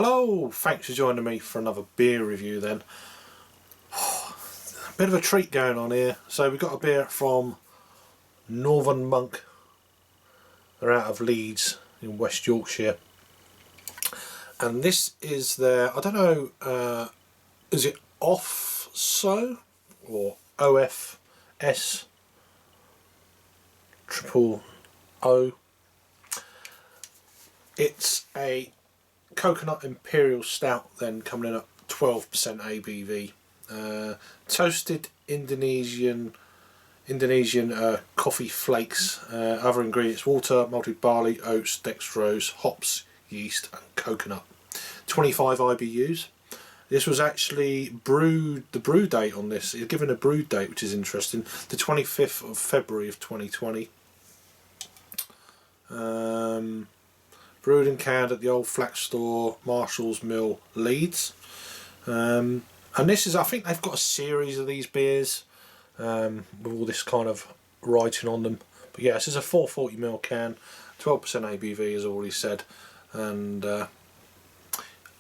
Hello, thanks for joining me for another beer review then. A bit of a treat going on here. So we've got a beer from Northern Monk. They're out of Leeds in West Yorkshire. And this is their, I don't know, is it OFS000 or OFS000? It's a coconut Imperial Stout then, coming in at 12% ABV. Toasted Indonesian coffee flakes. Other ingredients: water, malted barley, oats, dextrose, hops, yeast and coconut. 25 IBUs. This was actually brewed, the brew date on this is given a brew date, which is interesting, the 25th of February of 2020. Brewed and canned at the Old Flax store, Marshall's Mill, Leeds. And this is, I think they've got a series of these beers with all this kind of writing on them. But yeah, this is a 440ml can, 12% ABV as already said, and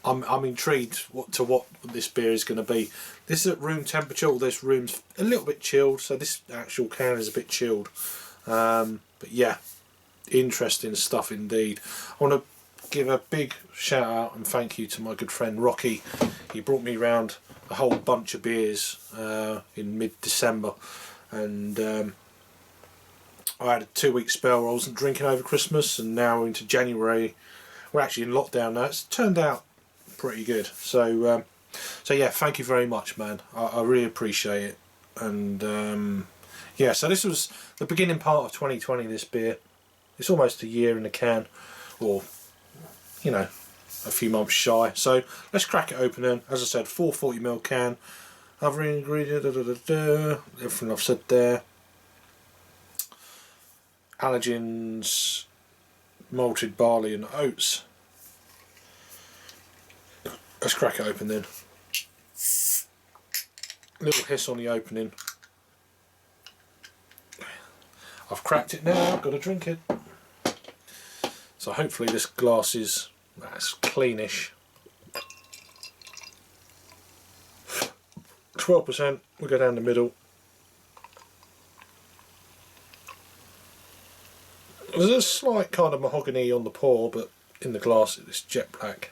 I'm intrigued to what this beer is going to be. This is at room temperature. All this room's a little bit chilled, so this actual can is a bit chilled. But yeah, interesting stuff indeed. I want to give a big shout out and thank you to my good friend Rocky. He brought me round a whole bunch of beers in mid-December, and I had a 2-week spell where I wasn't drinking over Christmas, and now into January we're actually in lockdown now. It's turned out pretty good, so yeah, thank you very much, man. I really appreciate it. And yeah, so this was the beginning part of 2020, this beer. It's almost a year in the can, or you know, a few months shy. So let's crack it open then. As I said, 440ml can. Other ingredient, everything I've said there. Allergens, malted barley and oats. Let's crack it open then. Little hiss on the opening. I've cracked it now, I've got to drink it. So hopefully this glass is cleanish. 12%, we'll go down the middle. There's a slight kind of mahogany on the pour, but in the glass it's jet black.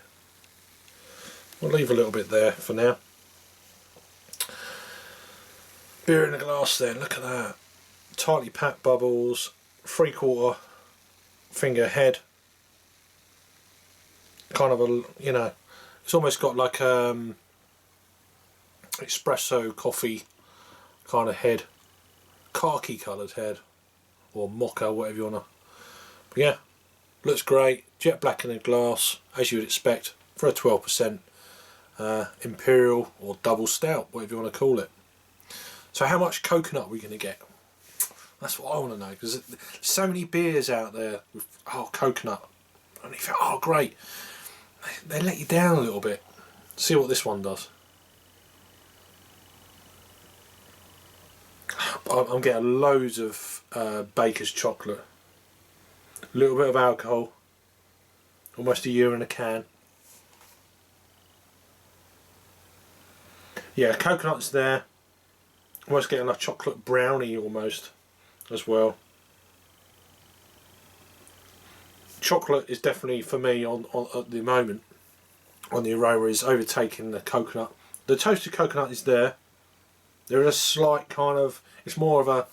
We'll leave a little bit there for now. Beer in the glass then, look at that. Tightly packed bubbles, 3/4 finger head. Kind of a, you know, it's almost got like espresso coffee kind of head. Khaki coloured head. Or mocha, whatever you wanna. But yeah, looks great. Jet black in the glass, as you would expect, for a 12%. Imperial or double stout, whatever you want to call it. So how much coconut are we going to get? That's what I want to know, because there's so many beers out there with coconut, and you think, oh great, they let you down a little bit. See what this one does. I'm getting loads of baker's chocolate, a little bit of alcohol, almost a year in a can. Yeah, coconut's there. Almost getting a chocolate brownie almost as well. Chocolate is definitely, for me, on at the moment, on the aroma, is overtaking the coconut. The toasted coconut is there. There is a slight kind of, it's more of a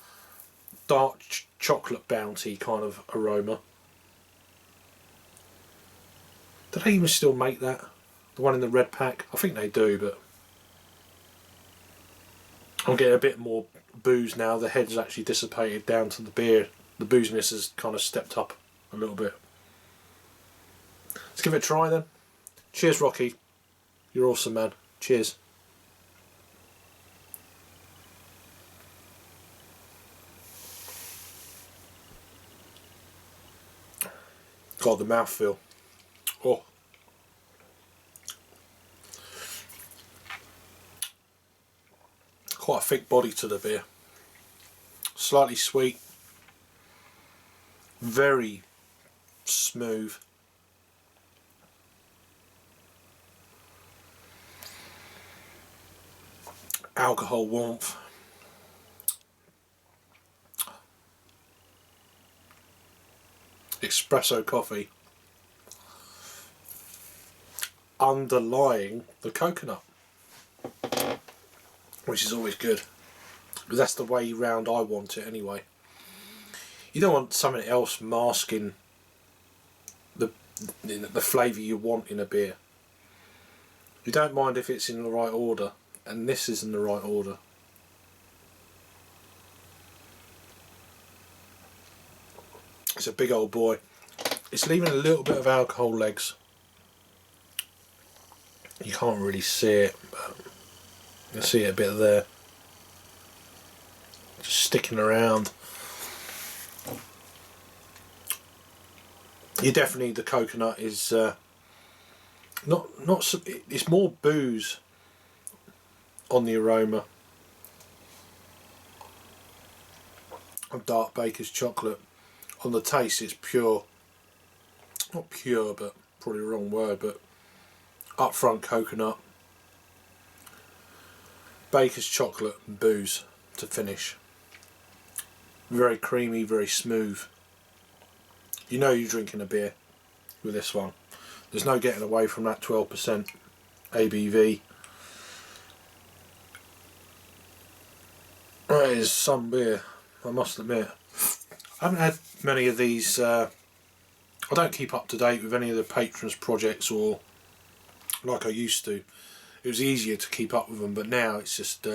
dark chocolate bounty kind of aroma. Do they even still make that? The one in the red pack? I think they do, but I'm getting a bit more booze now. The head's actually dissipated down to the beer. The booziness has kind of stepped up a little bit. Let's give it a try then. Cheers, Rocky. You're awesome, man. Cheers. God, the mouthfeel. Oh. Quite a thick body to the beer. Slightly sweet. Very smooth. alcohol warmth. Espresso coffee underlying the coconut, which is always good, because that's the way round I want it anyway. You don't want something else masking the flavour you want in a beer. You don't mind if it's in the right order, and this is in the right order. It's a big old boy. It's leaving a little bit of alcohol legs. You can't really see it, but you can see it a bit there. Just sticking around. You definitely, the coconut is it's more booze on the aroma of dark baker's chocolate. On the taste, it's pure, not pure, but probably the wrong word, but upfront coconut, baker's chocolate and booze to finish. Very creamy, very smooth. You know you're drinking a beer with this one. There's no getting away from that 12% ABV. That is some beer, I must admit. I haven't had many of these. I don't keep up to date with any of the patrons projects, or like I used to. It was easier to keep up with them, but now it's just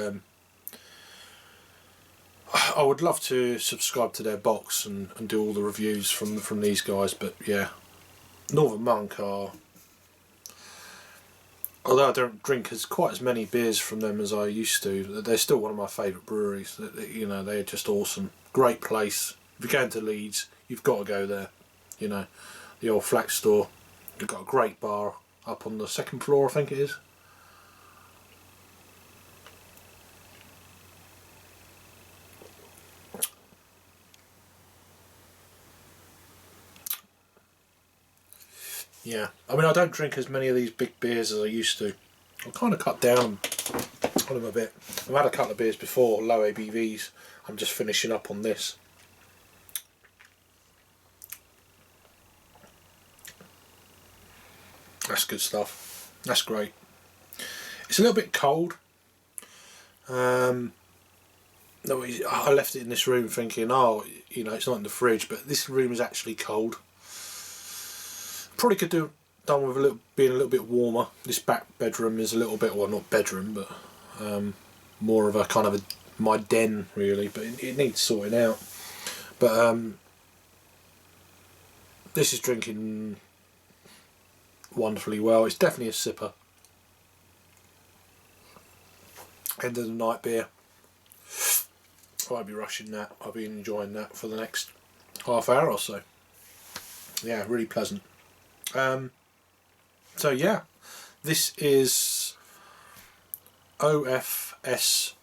I would love to subscribe to their box and do all the reviews from these guys, but yeah, Northern Monk are, although I don't drink quite as many beers from them as I used to, they're still one of my favourite breweries. You know, they're just awesome. Great place. If you're going to Leeds, you've got to go there. You know, the Old Flax store. They've got a great bar up on the second floor, I think it is. Yeah, I mean, I don't drink as many of these big beers as I used to. I've kind of cut down on them a bit. I've had a couple of beers before, low ABVs. I'm just finishing up on this. That's good stuff. That's great. It's a little bit cold. No, I left it in this room thinking, oh, you know, it's not in the fridge, but this room is actually cold. Probably could do done with being a little bit warmer. This back bedroom is a little bit, well, not bedroom, but more of a kind of my den really, but it needs sorting out. But this is drinking wonderfully well. It's definitely a sipper. End of the night beer. I won't be rushing that. I'll be enjoying that for the next half hour or so. Yeah, really pleasant. So yeah, this is OFS0.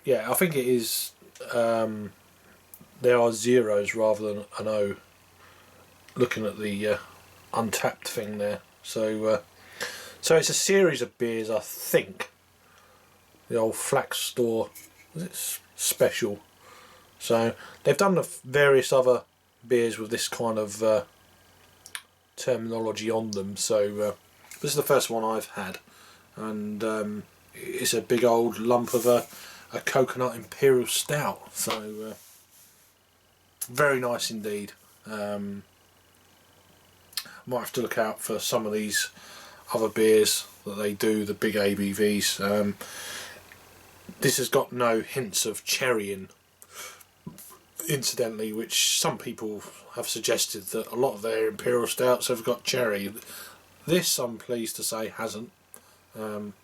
Yeah, I think it is. There are zeros rather than an O. Looking at the untapped thing there. So it's a series of beers, I think. The Old Flax store, was it special? So they've done the various other beers with this kind of terminology on them. So this is the first one I've had, and it's a big old lump of a coconut Imperial Stout. So very nice indeed. Might have to look out for some of these other beers that they do, the big ABVs. This has got no hints of cherry in, incidentally, which some people have suggested that a lot of their Imperial Stouts have got cherry. This, I'm pleased to say, hasn't.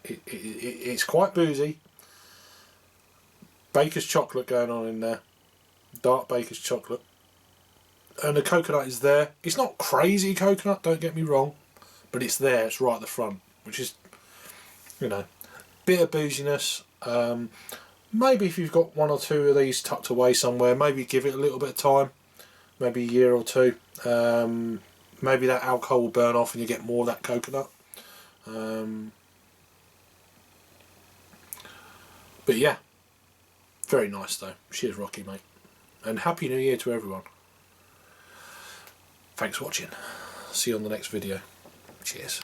It's quite boozy. Baker's chocolate going on in there. Dark baker's chocolate. And the coconut is there. It's not crazy coconut, don't get me wrong, but it's there, it's right at the front, which is, you know, bit of booziness. Maybe if you've got one or two of these tucked away somewhere, maybe give it a little bit of time, maybe a year or two. Maybe that alcohol will burn off and you get more of that coconut. But yeah, very nice though. Cheers, Rocky, mate. And Happy New Year to everyone. Thanks for watching. See you on the next video. Cheers.